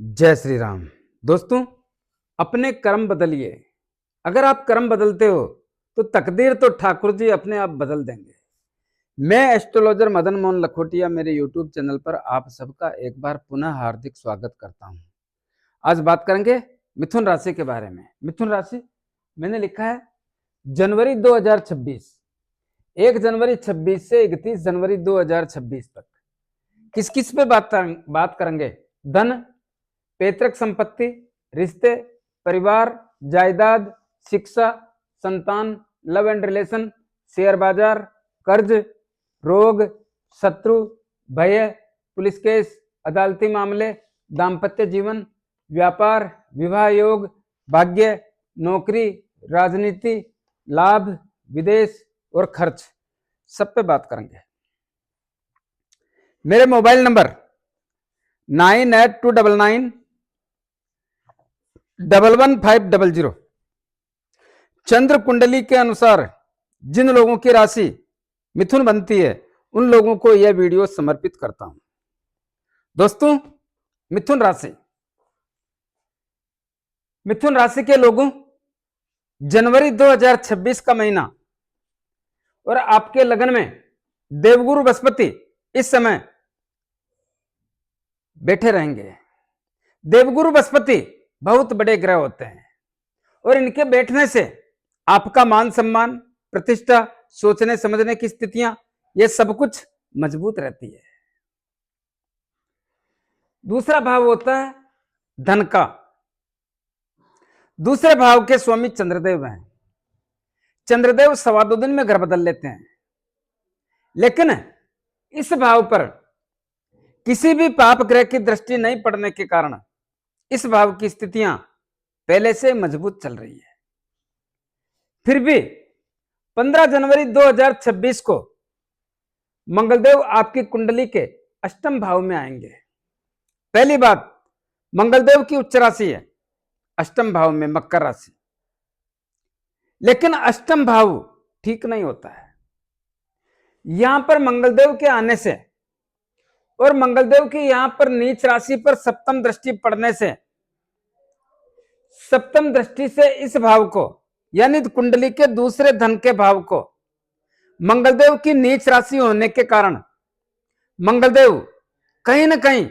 जय श्री राम। दोस्तों, अपने कर्म बदलिए। अगर आप कर्म बदलते हो तो तकदीर तो ठाकुर जी अपने आप बदल देंगे। मैं एस्ट्रोलॉजर मदन मोहन लखोटिया मेरे यूट्यूब चैनल पर आप सबका एक बार पुनः हार्दिक स्वागत करता हूं। आज बात करेंगे मिथुन राशि के बारे में। मिथुन राशि मैंने लिखा है जनवरी 2026, 1 जनवरी 26 से 31 जनवरी 2026 तक किस किस पे बात करेंगे। धन, पैतृक संपत्ति, रिश्ते, परिवार, जायदाद, शिक्षा, संतान, लव एंड रिलेशन, शेयर बाजार, कर्ज, रोग, शत्रु, भय, पुलिस केस, अदालती मामले, दाम्पत्य जीवन, व्यापार, विवाह योग, भाग्य, नौकरी, राजनीति, लाभ, विदेश और खर्च, सब पे बात करेंगे। मेरे मोबाइल नंबर 9829911500। चंद्र कुंडली के अनुसार जिन लोगों की राशि मिथुन बनती है उन लोगों को यह वीडियो समर्पित करता हूं। दोस्तों, मिथुन राशि के लोगों, जनवरी 2026 का महीना और आपके लगन में देवगुरु बृहस्पति इस समय बैठे रहेंगे। देवगुरु बृहस्पति बहुत बड़े ग्रह होते हैं और इनके बैठने से आपका मान सम्मान, प्रतिष्ठा, सोचने समझने की स्थितियां, ये सब कुछ मजबूत रहती है। दूसरा भाव होता है धन का। दूसरे भाव के स्वामी चंद्रदेव हैं। चंद्रदेव 2.25 दिन में घर बदल लेते हैं, लेकिन इस भाव पर किसी भी पाप ग्रह की दृष्टि नहीं पड़ने के कारण इस भाव की स्थितियां पहले से मजबूत चल रही है। फिर भी 15 जनवरी 2026 को मंगलदेव आपकी कुंडली के अष्टम भाव में आएंगे। पहली बात, मंगलदेव की उच्च राशि है अष्टम भाव में मकर राशि, लेकिन अष्टम भाव ठीक नहीं होता है। यहां पर मंगलदेव के आने से और मंगलदेव की यहां पर नीच राशि पर सप्तम दृष्टि पड़ने से, सप्तम दृष्टि से इस भाव को यानी कुंडली के दूसरे धन के भाव को मंगलदेव की नीच राशि होने के कारण मंगलदेव कहीं ना कहीं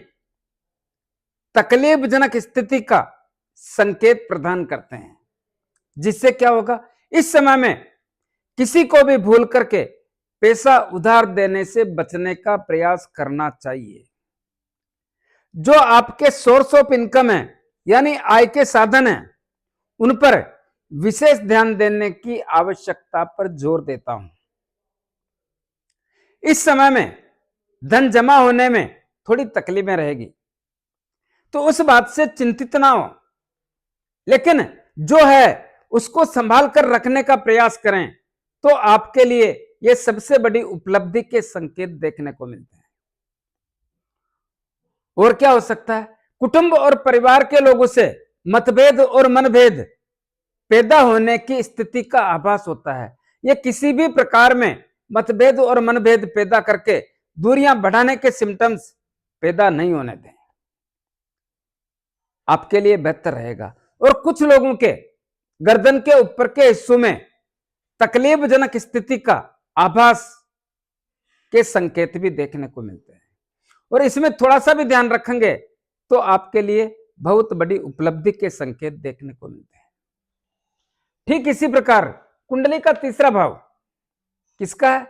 तकलीफजनक स्थिति का संकेत प्रदान करते हैं, जिससे क्या होगा, इस समय में किसी को भी भूल करके पैसा उधार देने से बचने का प्रयास करना चाहिए। जो आपके सोर्स ऑफ इनकम है यानी आय के साधन है, उन पर विशेष ध्यान देने की आवश्यकता पर जोर देता हूं। इस समय में धन जमा होने में थोड़ी तकलीफें रहेगी, तो उस बात से चिंतित ना हो, लेकिन जो है उसको संभाल कर रखने का प्रयास करें, तो आपके लिए यह सबसे बड़ी उपलब्धि के संकेत देखने को मिलते हैं। और क्या हो सकता है, कुटुंब और परिवार के लोगों से मतभेद और मनभेद पैदा होने की स्थिति का आभास होता है। यह किसी भी प्रकार में मतभेद और मनभेद पैदा करके दूरियां बढ़ाने के सिम्टम्स पैदा नहीं होने दें, आपके लिए बेहतर रहेगा। और कुछ लोगों के गर्दन के ऊपर के हिस्सों में तकलीफजनक स्थिति का आभास के संकेत भी देखने को मिलते हैं, और इसमें थोड़ा सा भी ध्यान रखेंगे तो आपके लिए बहुत बड़ी उपलब्धि के संकेत देखने को मिलते हैं। ठीक इसी प्रकार कुंडली का तीसरा भाव किसका है?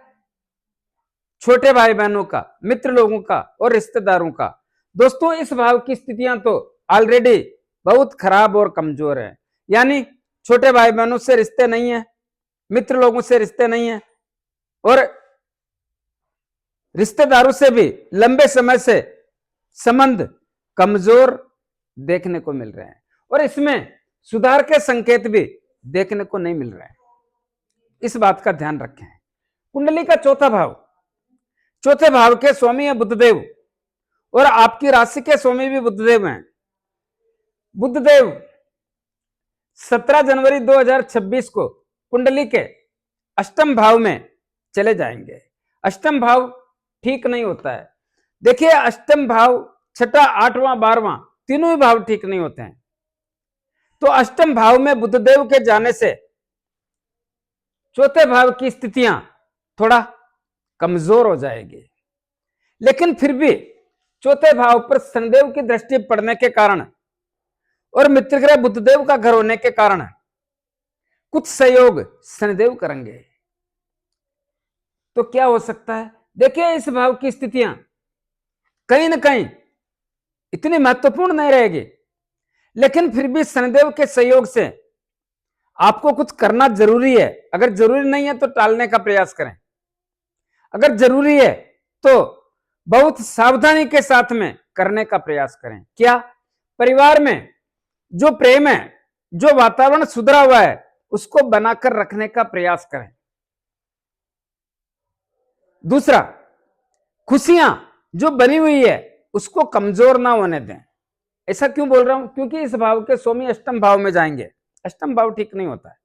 छोटे भाई बहनों का, मित्र लोगों का और रिश्तेदारों का। दोस्तों, इस भाव की स्थितियां तो ऑलरेडी बहुत खराब और कमजोर है, यानी छोटे भाई बहनों से रिश्ते नहीं है, मित्र लोगों से रिश्ते नहीं है, और रिश्तेदारों से भी लंबे समय से संबंध कमजोर देखने को मिल रहे हैं, और इसमें सुधार के संकेत भी देखने को नहीं मिल रहे हैं। इस बात का ध्यान रखें। कुंडली का चौथा भाव के स्वामी है बुधदेव, और आपकी राशि के स्वामी भी बुधदेव हैं। बुधदेव 17 जनवरी 2026 को कुंडली के अष्टम भाव में चले जाएंगे। अष्टम भाव ठीक नहीं होता है। देखिए, अष्टम भाव 6वां, 8वां, 12वां तीनों ही भाव ठीक नहीं होते हैं। तो अष्टम भाव में बुधदेव के जाने से चौथे भाव की स्थितियां थोड़ा कमजोर हो जाएगी, लेकिन फिर भी चौथे भाव पर शनिदेव की दृष्टि पड़ने के कारण और मित्र ग्रह बुधदेव का घर होने के कारण कुछ सहयोग शनिदेव करेंगे। तो क्या हो सकता है? देखिए, इस भाव की स्थितियां कहीं ना कहीं इतनी महत्वपूर्ण नहीं रहेगी, लेकिन फिर भी शनिदेव के सहयोग से आपको कुछ करना जरूरी है। अगर जरूरी नहीं है तो टालने का प्रयास करें, अगर जरूरी है तो बहुत सावधानी के साथ में करने का प्रयास करें। क्या? परिवार में जो प्रेम है, जो वातावरण सुधरा हुआ है, उसको बनाकर रखने का प्रयास करें। दूसरा, खुशियां जो बनी हुई है उसको कमजोर ना होने दें। ऐसा क्यों बोल रहा हूं? क्योंकि इस भाव के स्वामी अष्टम भाव में जाएंगे, अष्टम भाव ठीक नहीं होता है।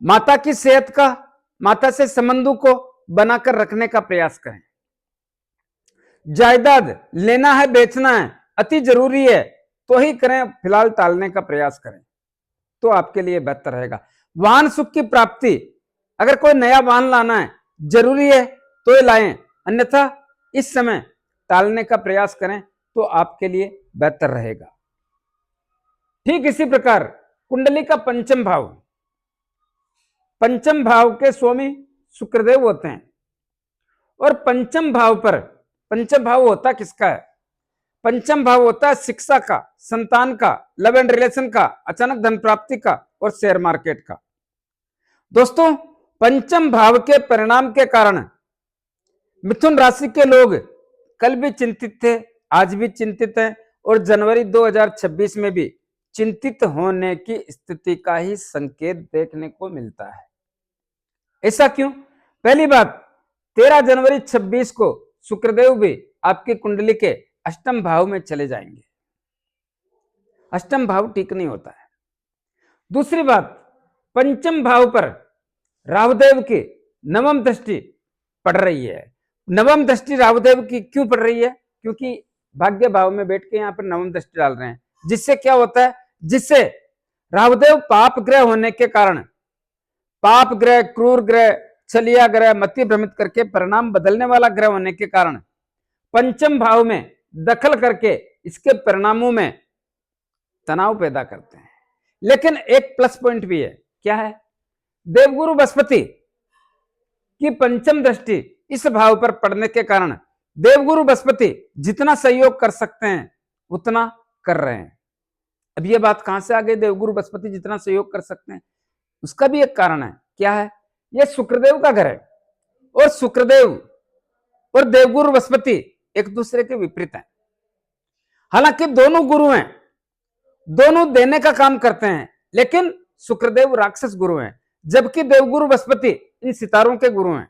माता की सेहत का, माता से संबंधों को बनाकर रखने का प्रयास करें। जायदाद लेना है, बेचना है, अति जरूरी है तो ही करें, फिलहाल टालने का प्रयास करें तो आपके लिए बेहतर रहेगा। वाहन सुख की प्राप्ति, अगर कोई नया वाहन लाना है, जरूरी है तो ही लाएं, अन्यथा इस समय टालने का प्रयास करें तो आपके लिए बेहतर रहेगा। ठीक इसी प्रकार कुंडली का पंचम भाव, पंचम भाव के स्वामी शुक्रदेव होते हैं और पंचम भाव पर, पंचम भाव होता किसका है? पंचम भाव होता है शिक्षा का, संतान का, लव एंड रिलेशन का, अचानक धन प्राप्ति का और शेयर मार्केट का। दोस्तों, पंचम भाव के परिणाम के कारण मिथुन राशि के लोग कल भी चिंतित थे, आज भी चिंतित हैं और जनवरी 2026 में भी चिंतित होने की स्थिति का ही संकेत देखने को मिलता है। ऐसा क्यों? पहली बात, 13 जनवरी 26 को शुक्रदेव भी आपकी कुंडली के अष्टम भाव में चले जाएंगे। अष्टम भाव ठीक नहीं होता है। दूसरी बात, पंचम भाव पर राहुदेव की नवम दृष्टि पड़ रही है। नवम दृष्टि राहुदेव की क्यों पड़ रही है? क्योंकि भाग्य भाव में बैठ के यहां पर नवम दृष्टि डाल रहे हैं, जिससे क्या होता है? जिससे राहुदेव पाप ग्रह होने के कारण, पाप ग्रह, क्रूर ग्रह, छलिया ग्रह, मति भ्रमित करके परिणाम बदलने वाला ग्रह होने के कारण पंचम भाव में दखल करके इसके परिणामों में तनाव पैदा करते हैं। लेकिन एक प्लस पॉइंट भी है। क्या है? देवगुरु बृहस्पति की पंचम दृष्टि इस भाव पर पड़ने के कारण देवगुरु बृहस्पति जितना सहयोग कर सकते हैं उतना कर रहे हैं। अब ये बात कहां से आ गई? देवगुरु बृहस्पति जितना सहयोग कर सकते हैं, उसका भी एक कारण है। क्या है? ये शुक्रदेव का घर है और शुक्रदेव और देवगुरु बृहस्पति एक दूसरे के विपरीत हैं। हालांकि दोनों गुरु हैं, दोनों देने का काम करते हैं, लेकिन शुक्रदेव राक्षस गुरु हैं, जबकि देवगुरु बृहस्पति इन सितारों के गुरु हैं,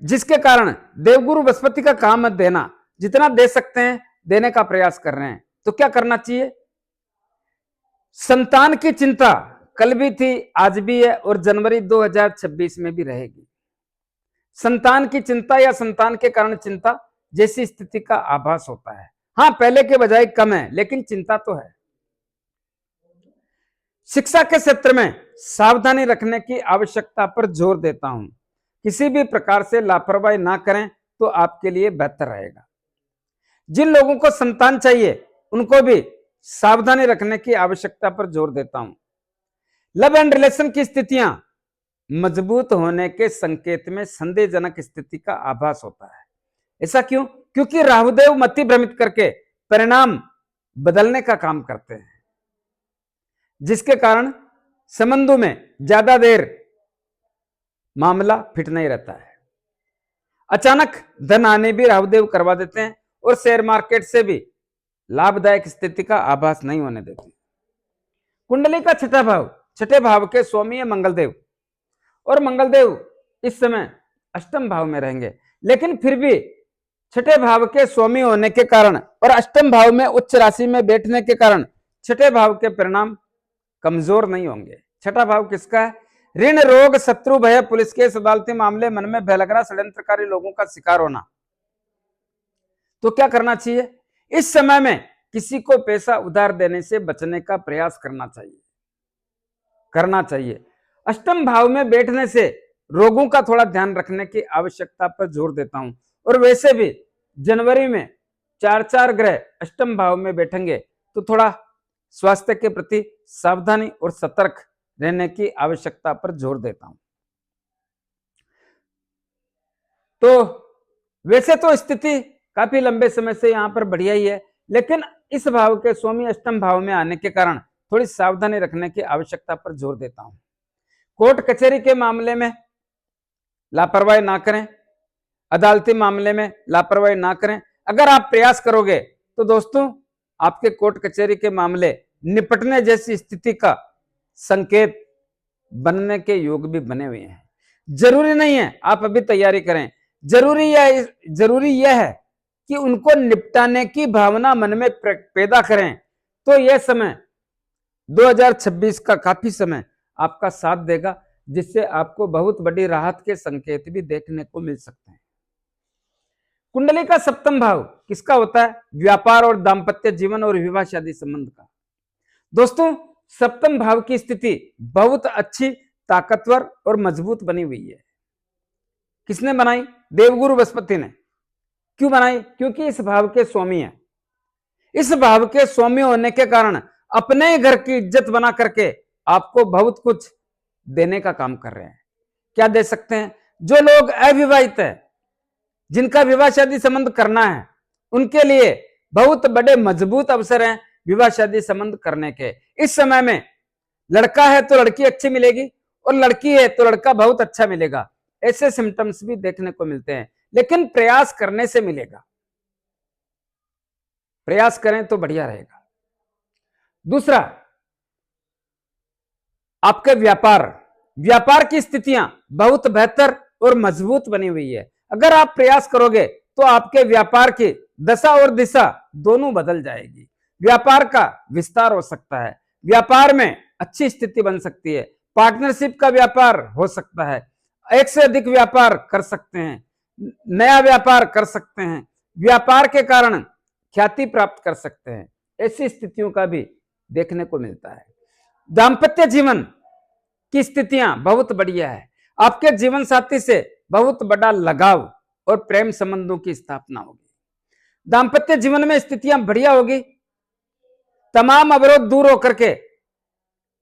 जिसके कारण देवगुरु बृहस्पति का काम है देना। जितना दे सकते हैं देने का प्रयास कर रहे हैं। तो क्या करना चाहिए? संतान की चिंता कल भी थी, आज भी है और जनवरी 2026 में भी रहेगी। संतान की चिंता या संतान के कारण चिंता जैसी स्थिति का आभास होता है। हां, पहले के बजाय कम है, लेकिन चिंता तो है। शिक्षा के क्षेत्र में सावधानी रखने की आवश्यकता पर जोर देता हूं। किसी भी प्रकार से लापरवाही ना करें तो आपके लिए बेहतर रहेगा। जिन लोगों को संतान चाहिए उनको भी सावधानी रखने की आवश्यकता पर जोर देता हूं। लव एंड रिलेशन की स्थितियां मजबूत होने के संकेत में संदेहजनक स्थिति का आभास होता है। ऐसा क्यों? क्योंकि राहुदेव मति भ्रमित करके परिणाम बदलने का काम करते हैं, जिसके कारण संबंधों में ज्यादा देर मामला फिट नहीं रहता है। अचानक धन आने भी राहुदेव करवा देते हैं और शेयर मार्केट से भी लाभदायक स्थिति का आभास नहीं होने देते। कुंडली का छठा भाव, छठे भाव के स्वामी है मंगलदेव और मंगलदेव इस समय अष्टम भाव में रहेंगे, लेकिन फिर भी छठे भाव के स्वामी होने के कारण और अष्टम भाव में उच्च राशि में बैठने के कारण छठे भाव के परिणाम कमजोर नहीं होंगे। छठा भाव किसका है? ऋण, रोग, शत्रु, भय, पुलिस केस, अदालती मामले, मन में भय लगना, षड्यंत्रकारी लोगों का शिकार होना। तो क्या करना चाहिए? इस समय में किसी को पैसा उधार देने से बचने का प्रयास करना चाहिए। अष्टम भाव में बैठने से रोगों का थोड़ा ध्यान रखने की आवश्यकता पर जोर देता हूं। और वैसे भी जनवरी में 4 ग्रह अष्टम भाव में बैठेंगे तो थोड़ा स्वास्थ्य के प्रति सावधानी और सतर्क रहने की आवश्यकता पर जोर देता हूं। तो वैसे तो स्थिति काफी लंबे समय से यहां पर बढ़िया ही है, लेकिन इस भाव के स्वामी अष्टम भाव में आने के कारण थोड़ी सावधानी रखने की आवश्यकता पर जोर देता हूं। कोर्ट कचहरी के मामले में लापरवाही ना करें, अदालती मामले में लापरवाही ना करें। अगर आप प्रयास करोगे तो दोस्तों आपके कोर्ट कचहरी के मामले निपटने जैसी स्थिति का संकेत बनने के योग भी बने हुए हैं। जरूरी नहीं है आप अभी तैयारी करें, जरूरी यह है कि उनको निपटाने की भावना मन में पैदा करें। तो यह समय 2026 का काफी समय आपका साथ देगा, जिससे आपको बहुत बड़ी राहत के संकेत भी देखने को मिल सकते हैं। कुंडली का सप्तम भाव किसका होता है? व्यापार और दाम्पत्य जीवन और विवाह शादी संबंध का। दोस्तों सप्तम भाव की स्थिति बहुत अच्छी, ताकतवर और मजबूत बनी हुई है। किसने बनाई? देवगुरु बृहस्पति ने। क्यों बनाई? क्योंकि इस भाव के स्वामी है। इस भाव के स्वामी होने के कारण अपने घर की इज्जत बना करके आपको बहुत कुछ देने का काम कर रहे हैं। क्या दे सकते हैं? जो लोग अविवाहित है, जिनका विवाह शादी संबंध करना है, उनके लिए बहुत बड़े मजबूत अवसर हैं विवाह शादी संबंध करने के। इस समय में लड़का है तो लड़की अच्छी मिलेगी और लड़की है तो लड़का बहुत अच्छा मिलेगा। ऐसे सिम्टम्स भी देखने को मिलते हैं, लेकिन प्रयास करने से मिलेगा। प्रयास करें तो बढ़िया रहेगा। दूसरा, आपके व्यापार की स्थितियां बहुत बेहतर और मजबूत बनी हुई है। अगर आप प्रयास करोगे तो आपके व्यापार की दशा और दिशा दोनों बदल जाएगी। व्यापार का विस्तार हो सकता है, व्यापार में अच्छी स्थिति बन सकती है, पार्टनरशिप का व्यापार हो सकता है, एक से अधिक व्यापार कर सकते हैं, नया व्यापार कर सकते हैं, व्यापार के कारण ख्याति प्राप्त कर सकते हैं। ऐसी स्थितियों का भी देखने को मिलता है। दाम्पत्य जीवन की स्थितियां बहुत बढ़िया है। आपके जीवन साथी से बहुत बड़ा लगाव और प्रेम संबंधों की स्थापना होगी। दाम्पत्य जीवन में स्थितियां बढ़िया होगी। तमाम अवरोध दूर होकर के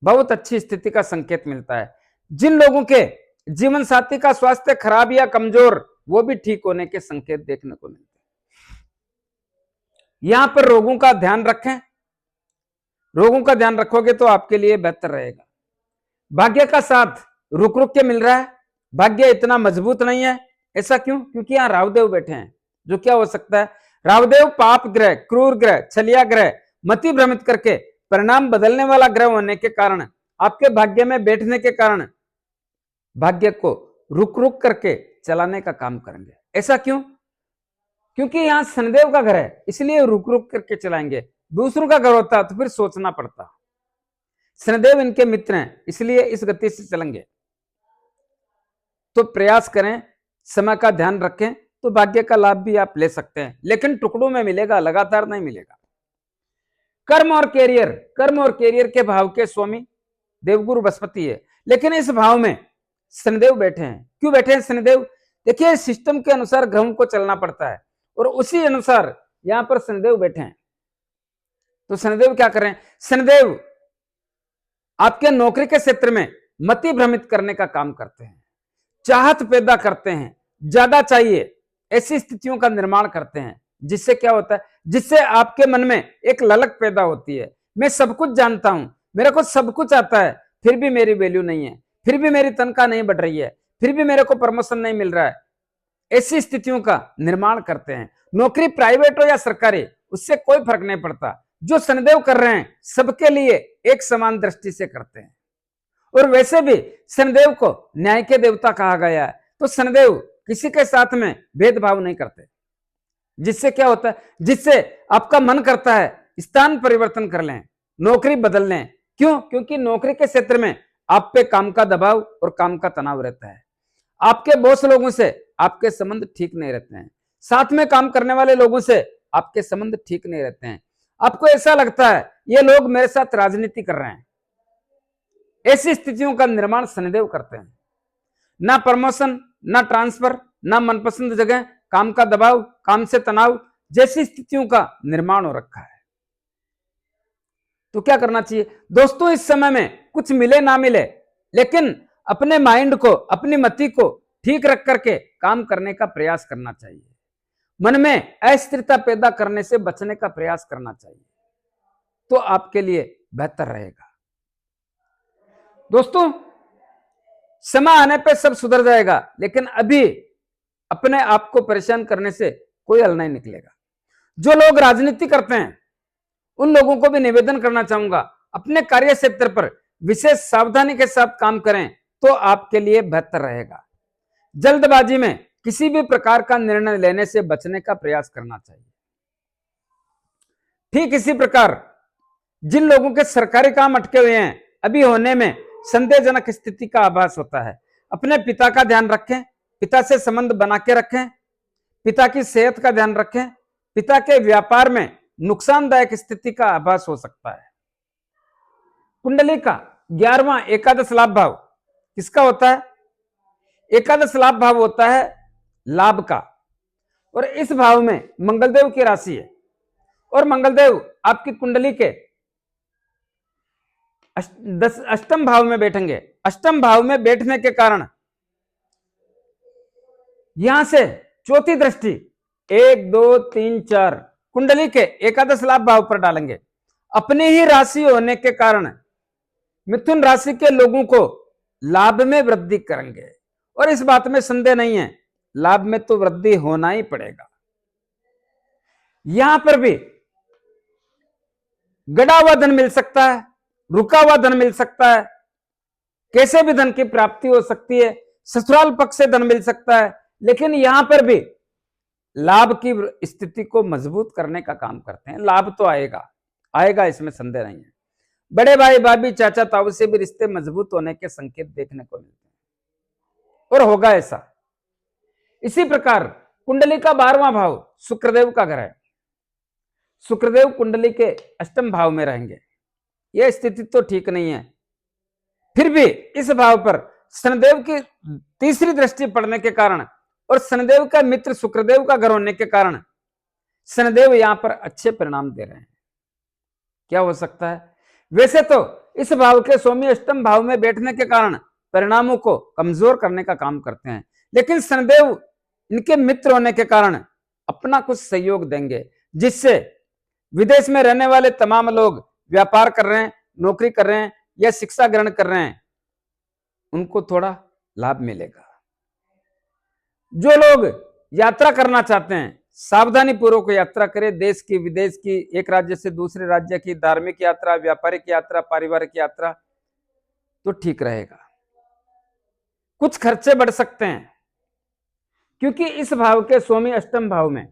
बहुत अच्छी स्थिति का संकेत मिलता है। जिन लोगों के जीवन साथी का स्वास्थ्य खराब या कमजोर, वो भी ठीक होने के संकेत देखने को मिलते हैं। यहां पर रोगों का ध्यान रखें। रोगों का ध्यान रखोगे तो आपके लिए बेहतर रहेगा। भाग्य का साथ रुक रुक के मिल रहा है, भाग्य इतना मजबूत नहीं है। ऐसा क्यों? क्योंकि यहां राहुदेव बैठे हैं, जो क्या हो सकता है? राहुदेव पाप ग्रह, क्रूर ग्रह, छलिया ग्रह, मति भ्रमित करके परिणाम बदलने वाला ग्रह होने के कारण, आपके भाग्य में बैठने के कारण भाग्य को रुक रुक करके चलाने का काम करेंगे। ऐसा क्यों? क्योंकि यहां शनिदेव का घर है, इसलिए रुक रुक करके चलाएंगे। दूसरों का घर होता तो फिर सोचना पड़ता। शनिदेव इनके मित्र हैं, इसलिए इस गति से चलेंगे। तो प्रयास करें, समय का ध्यान रखें, तो भाग्य का लाभ भी आप ले सकते हैं, लेकिन टुकड़ों में मिलेगा, लगातार नहीं मिलेगा। कर्म और कैरियर के भाव के स्वामी देवगुरु बृहस्पति है, लेकिन इस भाव में शनिदेव बैठे हैं। क्यों बैठे हैं शनिदेव? देखिए, सिस्टम के अनुसार ग्रहों को चलना पड़ता है और उसी अनुसार यहां पर शनिदेव बैठे हैं। तो शनिदेव क्या कर रहे हैं? शनिदेव आपके नौकरी के क्षेत्र में मति भ्रमित करने का काम करते हैं, चाहत पैदा करते हैं, ज्यादा चाहिए, ऐसी स्थितियों का निर्माण करते हैं। जिससे क्या होता है? जिससे आपके मन में एक ललक पैदा होती है। मैं सब कुछ जानता हूं, मेरे को सब कुछ आता है, फिर भी मेरी वैल्यू नहीं है, फिर भी मेरी तनख्वाह नहीं बढ़ रही है, फिर भी मेरे को प्रमोशन नहीं मिल रहा है। ऐसी स्थितियों का निर्माण करते हैं। नौकरी प्राइवेट हो या सरकारी, उससे कोई फर्क नहीं पड़ता। जो शनिदेव कर रहे हैं सबके लिए एक समान दृष्टि से करते हैं। और वैसे भी शनिदेव को न्याय के देवता कहा गया है, तो शनिदेव किसी के साथ में भेदभाव नहीं करते। जिससे क्या होता है? जिससे आपका मन करता है स्थान परिवर्तन कर लें, नौकरी बदल लें। क्यों? क्योंकि नौकरी के क्षेत्र में आप पे काम का दबाव और काम का तनाव रहता है। आपके बॉस लोगों से आपके संबंध ठीक नहीं रहते हैं। साथ में काम करने वाले लोगों से आपके संबंध ठीक नहीं रहते हैं। आपको ऐसा लगता है ये लोग मेरे साथ राजनीति कर रहे हैं। ऐसी स्थितियों का निर्माण शनिदेव करते हैं। ना प्रमोशन, ना ट्रांसफर, ना मनपसंद जगह, काम का दबाव, काम से तनाव जैसी स्थितियों का निर्माण हो रखा है। तो क्या करना चाहिए दोस्तों, इस समय में कुछ मिले ना मिले, लेकिन अपने माइंड को, अपनी मति को ठीक रख करके काम करने का प्रयास करना चाहिए। मन में अस्थिरता पैदा करने से बचने का प्रयास करना चाहिए, तो आपके लिए बेहतर रहेगा। दोस्तों, समय आने पे सब सुधर जाएगा, लेकिन अभी अपने आप को परेशान करने से कोई हल नहीं निकलेगा। जो लोग राजनीति करते हैं उन लोगों को भी निवेदन करना चाहूंगा, अपने कार्य क्षेत्र पर विशेष सावधानी के साथ काम करें तो आपके लिए बेहतर रहेगा। जल्दबाजी में किसी भी प्रकार का निर्णय लेने से बचने का प्रयास करना चाहिए। ठीक इसी प्रकार जिन लोगों के सरकारी काम अटके हुए हैं, अभी होने में संदेहजनक स्थिति का आभास होता है, अपने पिता का ध्यान रखें, पिता से संबंध बना के रखें, पिता की सेहत का ध्यान रखें। पिता के व्यापार में नुकसानदायक स्थिति का आभास हो सकता है। कुंडली का 11वां एकादश लाभ भाव किसका होता है? एकादश लाभ भाव होता है लाभ का, और इस भाव में मंगलदेव की राशि है, और मंगलदेव आपकी कुंडली के अष्टम भाव में बैठेंगे। अष्टम भाव में बैठने के कारण यहां से चौथी दृष्टि 1 2 3 4 कुंडली के एकादश लाभ भाव पर डालेंगे। अपनी ही राशि होने के कारण मिथुन राशि के लोगों को लाभ में वृद्धि करेंगे, और इस बात में संदेह नहीं है, लाभ में तो वृद्धि होना ही पड़ेगा। यहां पर भी गड़ा हुआ धन मिल सकता है, रुका हुआ धन मिल सकता है, कैसे भी धन की प्राप्ति हो सकती है, ससुराल पक्ष से धन मिल सकता है, लेकिन यहां पर भी लाभ की स्थिति को मजबूत करने का काम करते हैं। लाभ तो आएगा आएगा, इसमें संदेह नहीं है। बड़े भाई भाभी चाचा ताऊ से भी रिश्ते मजबूत होने के संकेत देखने को मिलते हैं, और होगा ऐसा। इसी प्रकार कुंडली का 12वां भाव शुक्रदेव का घर है। शुक्रदेव कुंडली के अष्टम भाव में रहेंगे। यह स्थिति तो ठीक नहीं है, फिर भी इस भाव पर शनिदेव की तीसरी दृष्टि पड़ने के कारण और शनिदेव का मित्र शुक्रदेव का घर होने के कारण शनिदेव यहां पर अच्छे परिणाम दे रहे हैं। क्या हो सकता है? वैसे तो इस भाव के स्वामी अष्टम भाव में बैठने के कारण परिणामों को कमजोर करने का काम करते हैं, लेकिन शनिदेव इनके मित्र होने के कारण अपना कुछ सहयोग देंगे, जिससे विदेश में रहने वाले तमाम लोग व्यापार कर रहे हैं, नौकरी कर रहे हैं या शिक्षा ग्रहण कर रहे हैं, उनको थोड़ा लाभ मिलेगा। जो लोग यात्रा करना चाहते हैं सावधानी पूर्वक यात्रा करें, देश की विदेश की, एक राज्य से दूसरे राज्य की, धार्मिक यात्रा, व्यापारिक यात्रा, पारिवारिक यात्रा, तो ठीक रहेगा। कुछ खर्चे बढ़ सकते हैं क्योंकि इस भाव के स्वामी अष्टम भाव में,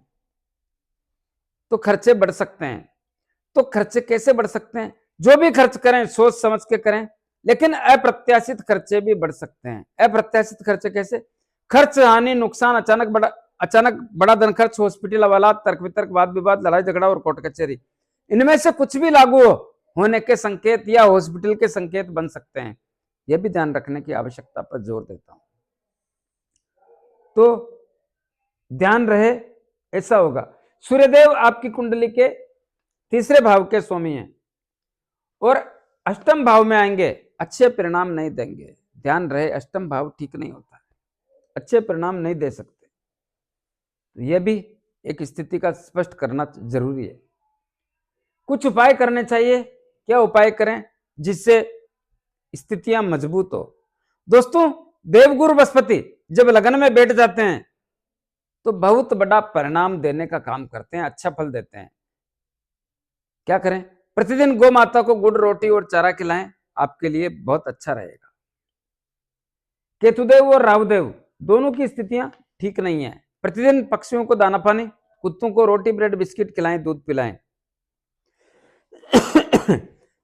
तो खर्चे बढ़ सकते हैं। तो खर्चे कैसे बढ़ सकते हैं? जो भी खर्च करें सोच समझ के करें, लेकिन अप्रत्याशित खर्चे भी बढ़ सकते हैं। अप्रत्याशित खर्चे कैसे? खर्च, हानि, नुकसान, अचानक बड़ा धन खर्च, हॉस्पिटल हवालात, तर्क वितर्क, वाद विवाद, लड़ाई झगड़ा और कोर्ट कचहरी, इनमें से कुछ भी लागू होने के संकेत या हॉस्पिटल के संकेत बन सकते हैं। यह भी ध्यान रखने की आवश्यकता पर जोर देता हूं, तो ध्यान रहे ऐसा होगा। सूर्यदेव आपकी कुंडली के तीसरे भाव के स्वामी हैं और अष्टम भाव में आएंगे, अच्छे परिणाम नहीं देंगे। ध्यान रहे, अष्टम भाव ठीक नहीं होता है, अच्छे परिणाम नहीं दे सकते। तो यह भी एक स्थिति का स्पष्ट करना जरूरी है। कुछ उपाय करने चाहिए। क्या उपाय करें जिससे स्थितियां मजबूत हो? दोस्तों, देवगुरु बृहस्पति जब लगन में बैठ जाते हैं तो बहुत बड़ा परिणाम देने का काम करते हैं, अच्छा फल देते हैं। क्या करें? प्रतिदिन गौ माता को गुड़, रोटी और चारा खिलाएं, आपके लिए बहुत अच्छा रहेगा। केतुदेव और राहुदेव दोनों की स्थितियां ठीक नहीं है। प्रतिदिन पक्षियों को दाना पानी, कुत्तों को रोटी, ब्रेड, बिस्किट खिलाएं, दूध पिलाएं।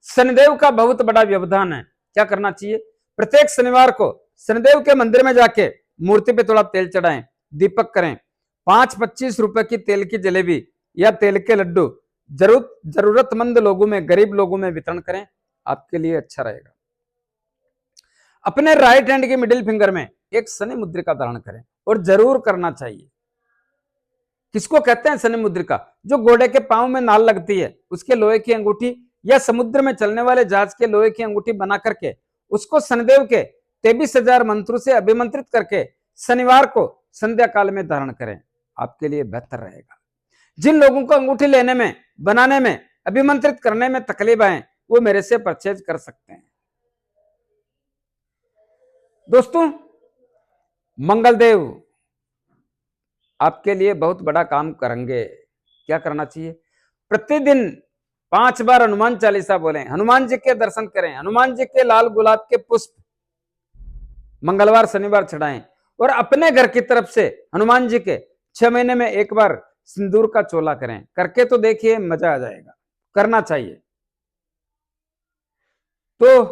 शनिदेव का बहुत बड़ा व्यवधान है। क्या करना चाहिए? प्रत्येक शनिवार को शनिदेव के मंदिर में जाके मूर्ति पे थोड़ा तेल चढ़ाएं, दीपक करें, 5-25 रुपए की तेल की जलेबी या तेल के लड्डू जरूरतमंद लोगों में, गरीब लोगों में वितरण करें, आपके लिए अच्छा रहेगा। अपने राइट हैंड की मिडिल फिंगर में एक शनि मुद्रिका धारण करें, और जरूर करना चाहिए। किसको कहते हैं शनि मुद्रिका? जो घोड़े के पांव में नाल लगती है, उसके लोहे की अंगूठी, या समुद्र में चलने वाले जहाज के लोहे की अंगूठी बना करके उसको शनिदेव के 23,000 मंत्रों से अभिमंत्रित करके शनिवार को संध्या काल में धारण करें, आपके लिए बेहतर रहेगा। जिन लोगों को अंगूठी लेने में, बनाने में, अभिमंत्रित करने में तकलीफ आए, वो मेरे से परचेज कर सकते हैं। दोस्तों, मंगलदेव आपके लिए बहुत बड़ा काम करेंगे। क्या करना चाहिए? प्रतिदिन 5 बार हनुमान चालीसा बोलें, हनुमान जी के दर्शन करें, हनुमान जी के लाल गुलाब के पुष्प मंगलवार शनिवार चढ़ाएं, और अपने घर की तरफ से हनुमान जी के 6 महीने में एक बार सिंदूर का चोला करें। करके तो देखिए, मजा आ जाएगा, करना चाहिए। तो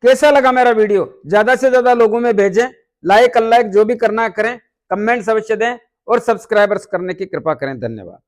कैसा लगा मेरा वीडियो? ज्यादा से ज्यादा लोगों में भेजें, लाइक अनलाइक जो भी करना है करें, कमेंट्स अवश्य दें, और सब्सक्राइबर्स करने की कृपा करें। धन्यवाद।